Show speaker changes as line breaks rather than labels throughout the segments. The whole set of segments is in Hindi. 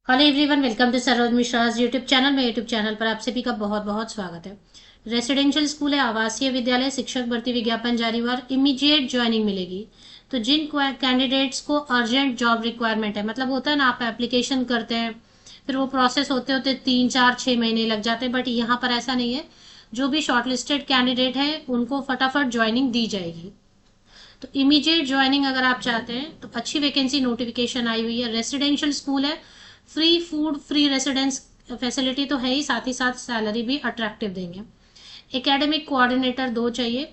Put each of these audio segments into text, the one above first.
Hello everyone, welcome to Saroj Mishra's YouTube channel में। यूट्यूब चैनल पर आप सभी का बहुत बहुत स्वागत है। रेसिडेंशियल स्कूल है, आवासीय विद्यालय, शिक्षक भर्ती विज्ञापन जारी हुआ, इमीडिएट ज्वाइनिंग मिलेगी। तो जिन कैंडिडेट्स को अर्जेंट जॉब रिक्वायरमेंट है, मतलब होता है ना, आप एप्लीकेशन करते हैं फिर वो प्रोसेस होते होते 3 4 6 महीने लग जाते हैं, बट यहाँ पर ऐसा नहीं है। जो भी शॉर्टलिस्टेड कैंडिडेट है उनको फटाफट ज्वाइनिंग दी जाएगी। तो इमीडिएट ज्वाइनिंग अगर आप चाहते हैं तो अच्छी वैकेंसी नोटिफिकेशन आई हुई है। रेसिडेंशियल स्कूल है, free food, free residence facility तो है ही, साथ ही साथ सैलरी भी अट्रैक्टिव देंगे। एकेडमिक कोऑर्डिनेटर 2 चाहिए।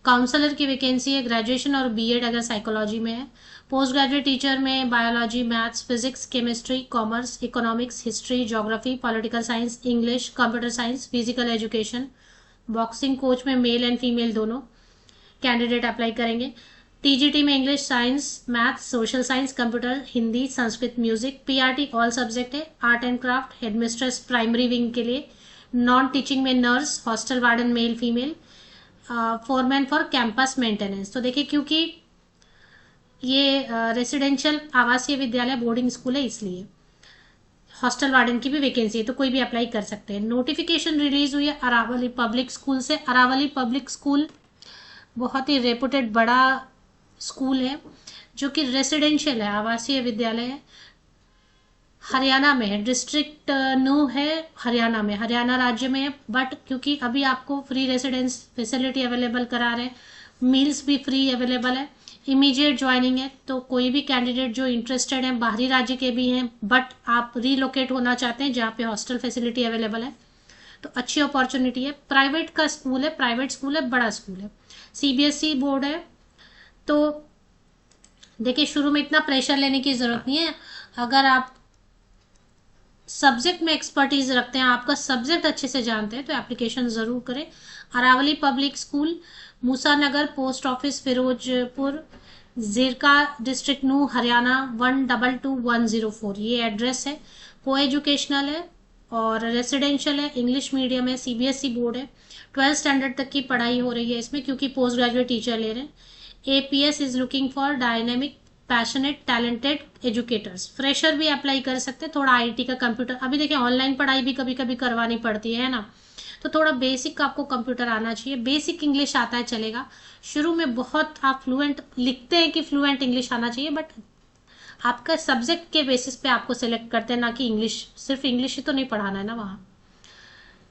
काउंसलर की वैकेंसी है, ग्रेजुएशन और बीएड अगर साइकोलॉजी में है। पोस्ट ग्रेजुएट टीचर में biology, maths, physics, chemistry, commerce, economics, history, geography, political science, English, computer science, physical education. Boxing coach में मेल एंड फीमेल दोनों कैंडिडेट अप्लाई करेंगे। टीजीटी में English, science, maths, social science, computer, Hindi, Sanskrit, music. PRT all subject है। Art and craft, headmistress primary wing के लिए। नॉन टीचिंग में nurse, hostel warden male female, foreman for campus maintenance. तो देखिए, क्योंकि ये रेसिडेंशियल आवासीय विद्यालय बोर्डिंग स्कूल है, इसलिए हॉस्टल वार्डन की भी वैकेंसी है, तो कोई भी अप्लाई कर सकते हैं। नोटिफिकेशन रिलीज हुई है अरावली पब्लिक स्कूल से। अरावली पब्लिक स्कूल बहुत ही रेपुटेड बड़ा स्कूल है, जो कि रेसिडेंशियल है, आवासीय विद्यालय है। हरियाणा में है, डिस्ट्रिक्ट नू है, हरियाणा में, हरियाणा राज्य में है। बट क्योंकि अभी आपको फ्री रेसिडेंस फैसिलिटी अवेलेबल करा रहे हैं, मील्स भी फ्री अवेलेबल है, इमीडिएट ज्वाइनिंग है, तो कोई भी कैंडिडेट जो इंटरेस्टेड है, बाहरी राज्य के भी हैं बट आप रीलोकेट होना चाहते हैं जहाँ पे हॉस्टल फैसिलिटी अवेलेबल है, तो अच्छी अपॉर्चुनिटी है। प्राइवेट का स्कूल है, प्राइवेट स्कूल है, बड़ा स्कूल है, सीबीएसई बोर्ड है। तो देखिए, शुरू में इतना प्रेशर लेने की जरूरत नहीं है। अगर आप सब्जेक्ट में एक्सपर्टीज रखते हैं, आपका सब्जेक्ट अच्छे से जानते हैं, तो एप्लीकेशन जरूर करें। Aravali public school, Musanagar post office, Firozpur, Jhirka, district Nuh, Haryana 122104, ये एड्रेस है। को एजुकेशनल है और रेसिडेंशियल है, इंग्लिश मीडियम है, सीबीएसई बोर्ड है। 12th स्टैंडर्ड तक की पढ़ाई हो रही है इसमें, क्योंकि पोस्ट ग्रेजुएट टीचर ले रहे हैं। APS is looking for dynamic, passionate, talented educators. Fresher भी अप्लाई कर सकते हैं, थोड़ा आईटी का, कंप्यूटर, अभी देखिए ऑनलाइन पढ़ाई भी कभी कभी करवानी पड़ती है ना, तो थोड़ा बेसिक आपको कंप्यूटर आना चाहिए। बेसिक इंग्लिश आता है चलेगा, शुरू में बहुत आप फ्लुएंट लिखते हैं कि फ्लुएंट इंग्लिश आना चाहिए, बट आपका सब्जेक्ट के बेसिस पे आपको सेलेक्ट करते हैं, ना कि इंग्लिश, सिर्फ इंग्लिश ही तो नहीं पढ़ाना है ना। वहाँ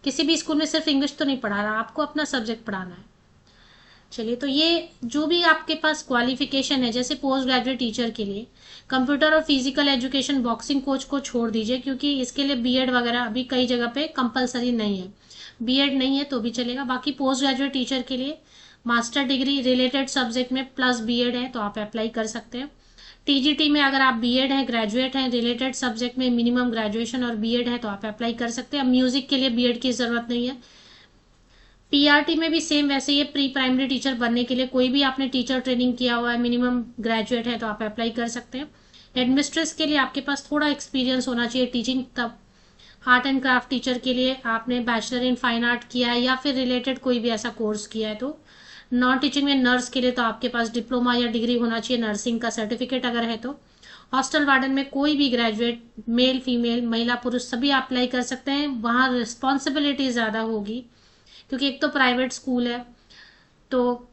किसी भी स्कूल में सिर्फ इंग्लिश तो नहीं पढ़ाना, आपको अपना सब्जेक्ट पढ़ाना है। चलिए, तो ये जो भी आपके पास क्वालिफिकेशन है, जैसे पोस्ट ग्रेजुएट टीचर के लिए कंप्यूटर और फिजिकल एजुकेशन, बॉक्सिंग कोच को छोड़ दीजिए, क्योंकि इसके लिए बीएड वगैरह अभी कई जगह पे कंपलसरी नहीं है। बीएड नहीं है तो भी चलेगा। बाकी पोस्ट ग्रेजुएट टीचर के लिए मास्टर डिग्री रिलेटेड सब्जेक्ट में प्लस बीएड है तो आप अप्लाई कर सकते हैं। टीजीटी में अगर आप बीएड हैं, ग्रेजुएट हैं, रिलेटेड सब्जेक्ट में मिनिमम ग्रेजुएशन और बीएड है तो आप अप्लाई कर सकते हैं। म्यूजिक के लिए बीएड की जरूरत नहीं है। पीआरटी में भी सेम वैसे ही है, प्री प्राइमरी टीचर बनने के लिए कोई भी आपने टीचर ट्रेनिंग किया हुआ है, मिनिमम ग्रेजुएट है तो आप अप्लाई कर सकते हैं। हेडमिस्ट्रेस के लिए आपके पास थोड़ा एक्सपीरियंस होना चाहिए टीचिंग, तब। आर्ट एंड क्राफ्ट टीचर के लिए आपने बैचलर इन फाइन आर्ट किया है या फिर रिलेटेड कोई भी ऐसा कोर्स किया है तो। नॉन टीचिंग में नर्स के लिए तो आपके पास डिप्लोमा या डिग्री होना चाहिए, नर्सिंग का सर्टिफिकेट अगर है तो। हॉस्टल वार्डन में कोई भी ग्रेजुएट, मेल फीमेल, महिला पुरुष सभी अप्लाई कर सकते हैं। वहाँ रिस्पॉन्सिबिलिटी ज़्यादा होगी, क्योंकि एक तो प्राइवेट स्कूल है, तो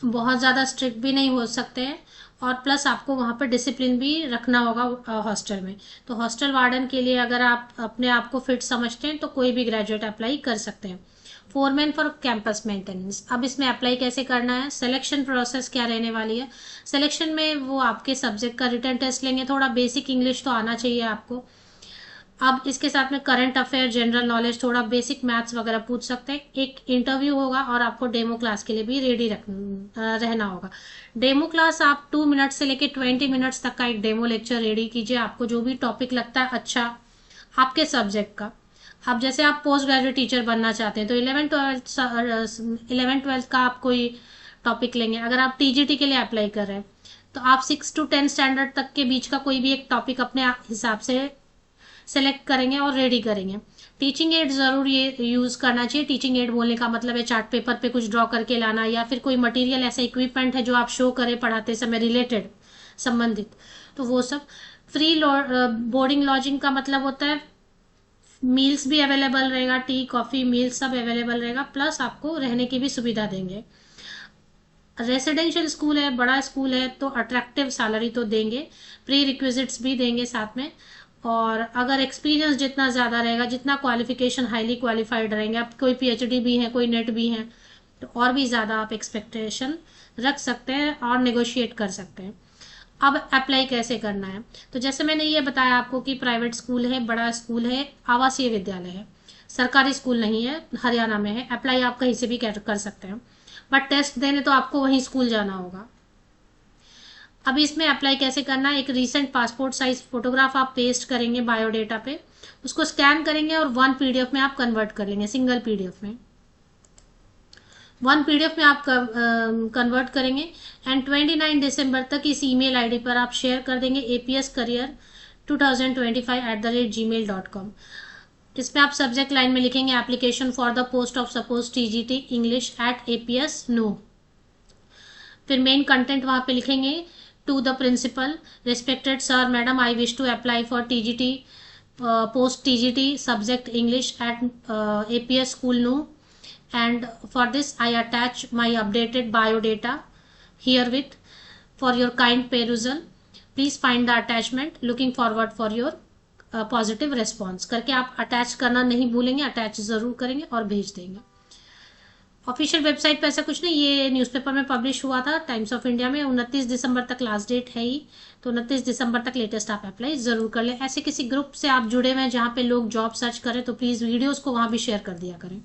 बहुत ज़्यादा स्ट्रिक्ट भी नहीं हो सकते हैं, और प्लस आपको वहाँ पर डिसिप्लिन भी रखना होगा हॉस्टल में। तो हॉस्टल वार्डन के लिए अगर आप अपने आप को फिट समझते हैं तो कोई भी ग्रेजुएट अप्लाई कर सकते हैं। फोरमैन फॉर कैंपस मेंटेनेंस, अब इसमें अप्लाई कैसे करना है, सिलेक्शन प्रोसेस क्या रहने वाली है। सिलेक्शन में वो आपके सब्जेक्ट का रिटन टेस्ट लेंगे, थोड़ा बेसिक इंग्लिश तो आना चाहिए आपको। अब इसके साथ में करंट अफेयर, जनरल नॉलेज, थोड़ा बेसिक मैथ्स वगैरह पूछ सकते हैं। एक इंटरव्यू होगा और आपको डेमो क्लास के लिए भी रेडी रहना होगा। डेमो क्लास आप 2 मिनट से लेके 20 मिनट्स तक का एक डेमो लेक्चर रेडी कीजिए। आपको जो भी टॉपिक लगता है अच्छा आपके सब्जेक्ट का, अब जैसे आप पोस्ट ग्रेजुएट टीचर बनना चाहते हैं तो 11th 12th का आप कोई टॉपिक लेंगे। अगर आप टीजीटी के लिए अप्लाई कर रहे हैं तो आप 6 to 10 स्टैंडर्ड तक के बीच का कोई भी एक टॉपिक अपने हिसाब से सेलेक्ट करेंगे और रेडी करेंगे। टीचिंग एड जरूर ये यूज करना चाहिए। टीचिंग एड बोलने का मतलब है चार्ट पेपर पे कुछ ड्रॉ करके लाना, या फिर कोई मटेरियल ऐसा इक्विपमेंट है जो आप शो करें पढ़ाते समय रिलेटेड, संबंधित, तो वो सब। फ्री बोर्डिंग लॉजिंग का मतलब होता है मील्स भी अवेलेबल रहेगा, टी कॉफ़ी मील्स सब अवेलेबल रहेगा, प्लस आपको रहने की भी सुविधा देंगे। रेसिडेंशियल स्कूल है, बड़ा स्कूल है, तो अट्रैक्टिव सैलरी तो देंगे, प्री रिक्विजिट्स भी देंगे साथ में। और अगर एक्सपीरियंस जितना ज़्यादा रहेगा, जितना क्वालिफिकेशन हाईली क्वालिफाइड रहेंगे, आप कोई पीएचडी भी है, कोई नेट भी है, तो और भी ज़्यादा आप एक्सपेक्टेशन रख सकते हैं और नेगोशिएट कर सकते हैं। अब अप्लाई कैसे करना है, तो जैसे मैंने ये बताया आपको कि प्राइवेट स्कूल है, बड़ा स्कूल है, आवासीय विद्यालय है, सरकारी स्कूल नहीं है, हरियाणा में है। अप्लाई आप कहीं से भी कर सकते हैं, बट टेस्ट देने तो आपको वहीं स्कूल जाना होगा। अब इसमें अप्लाई कैसे करना है, एक रीसेंट पासपोर्ट साइज फोटोग्राफ आप पेस्ट करेंगे बायोडेटा पे, उसको स्कैन करेंगे और 1 पीडीएफ में आप कन्वर्ट कर लेंगे, सिंगल पीडीएफ में 1 पीडीएफ में आप कन्वर्ट करेंगे एंड 29 दिसंबर तक इस ईमेल आईडी पर आप शेयर कर देंगे apscareer2025@gmail.com। इसमें आप सब्जेक्ट लाइन में लिखेंगे application for the post of suppose TGT English at APS no. फिर मेन कंटेंट वहां पे लिखेंगे to the principal, respected sir madam, I wish to apply for TGT post TGT subject English at APS school no, and for this I attach my updated biodata herewith for your kind perusal. Please find the attachment. Looking forward for your positive response करके आप अटैच करना नहीं भूलेंगे, अटैच ज़रूर करेंगे और भेज देंगे। ऑफिशियल वेबसाइट पर ऐसा कुछ नहीं, ये न्यूज़पेपर में पब्लिश हुआ था टाइम्स ऑफ इंडिया में। 29 दिसंबर तक लास्ट डेट है ही, तो 29 दिसंबर तक लेटेस्ट आप अप्लाई ज़रूर कर लें। ऐसे किसी ग्रुप से आप जुड़े हुए हैं जहाँ पे लोग जॉब सर्च करें तो प्लीज़ वीडियोज़ को वहाँ भी शेयर कर दिया करें।